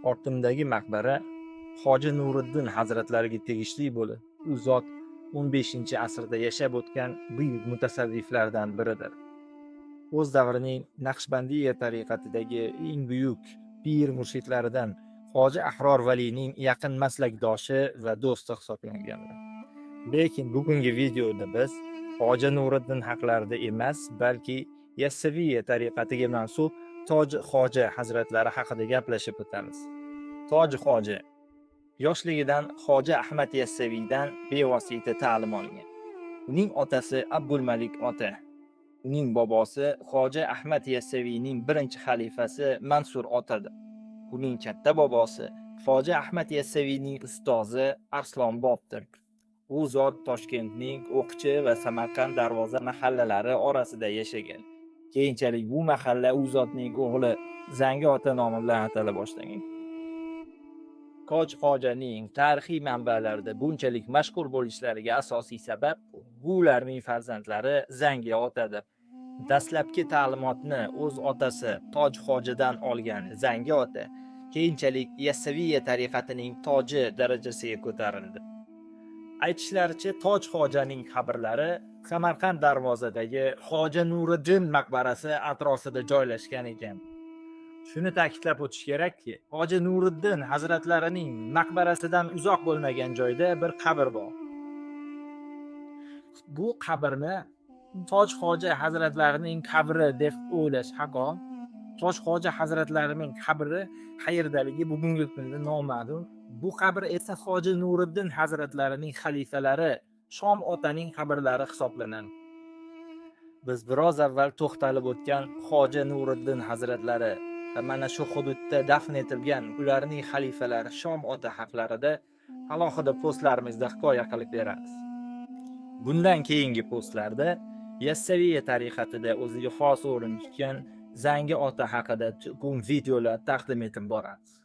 Ortimdagi maqbara Hoji Nuriddin hazratlariga tegishli bo'lib, u zot 15-asrda yashab o'tgan buyuk mutasavviflardan biridir. O'z davrining Naqshbandiya tariqatidagi eng buyuk pir murshidlaridan Hoji Ahror Valiyning yaqin maslakdoshi va do'sti hisoblanganlar. Lekin bugungi videoda biz Hoji Nuriddin haqlarida emas, balki Yassaviya tariqatiga mansub Toji Hoji hazratlari haqida gaplashib o'tamiz. Toji Hoji yoshligidan Hoji Ahmad Yassaviydan bevosita ta'lim olgan. Uning otasi Abdul Malik ota, uning bobosi Hoji Ahmad Yassaviyning birinchi xalifasi Mansur otadir. Uning katta bobosi Hoji Ahmad Yassaviyning ustozi Arslon bobdir. U zot Toshkentning O'qchi va Samarqand Darvoza mahallalari orasida yashagan. Keyinchalik bu mahalla u zotning o'g'li Zangi ota nomi bilan atala boshlagan. Toji Hojining tarixiy manbalarda bunchalik mashhur bo'lishlariga asosiy sabab ularning farzandlari Zangi otadir. Dastlabki ta'limotni o'z otasi Toji Hojidan olgan Zangi ota keyinchalik Yassaviya tariqatining toji darajasiga ko'tarildi. Aytishlaricha, Toji Hojining qabrlari Samarqand darvozadagi Hoji Nuriddin maqbarasi atrofida joylashgan ekan. Shuni ta'kidlab o'tish kerakki, Hoji Nuriddin hazratlarining maqbarasidan uzoq bo'lmagan joyda bir qabr bor. Bu qabrni Toji Hoji hazratlarining qabri deb o'ylash xato. Toji Hoji hazratlarining qabri qayerdaligi bugungi kunda noma'lum. Bu qabr esa Hoji Nuriddin hazratlarining xalifalari Shom otaning qabrlari hisoblanadi. Biz biroz avval to'xtalib o'tgan Hoji Nuriddin hazratlari va mana shu hududda dafn etilgan ularning xalifalari Shom ota haqlarida alohida postlarimizda hikoya qilib beramiz. Bundan keyingi postlarda Yassaviya tariqatida o'ziga xos o'rin tutgan Zangi ota haqida chuqur videolar taqdim etib boramiz.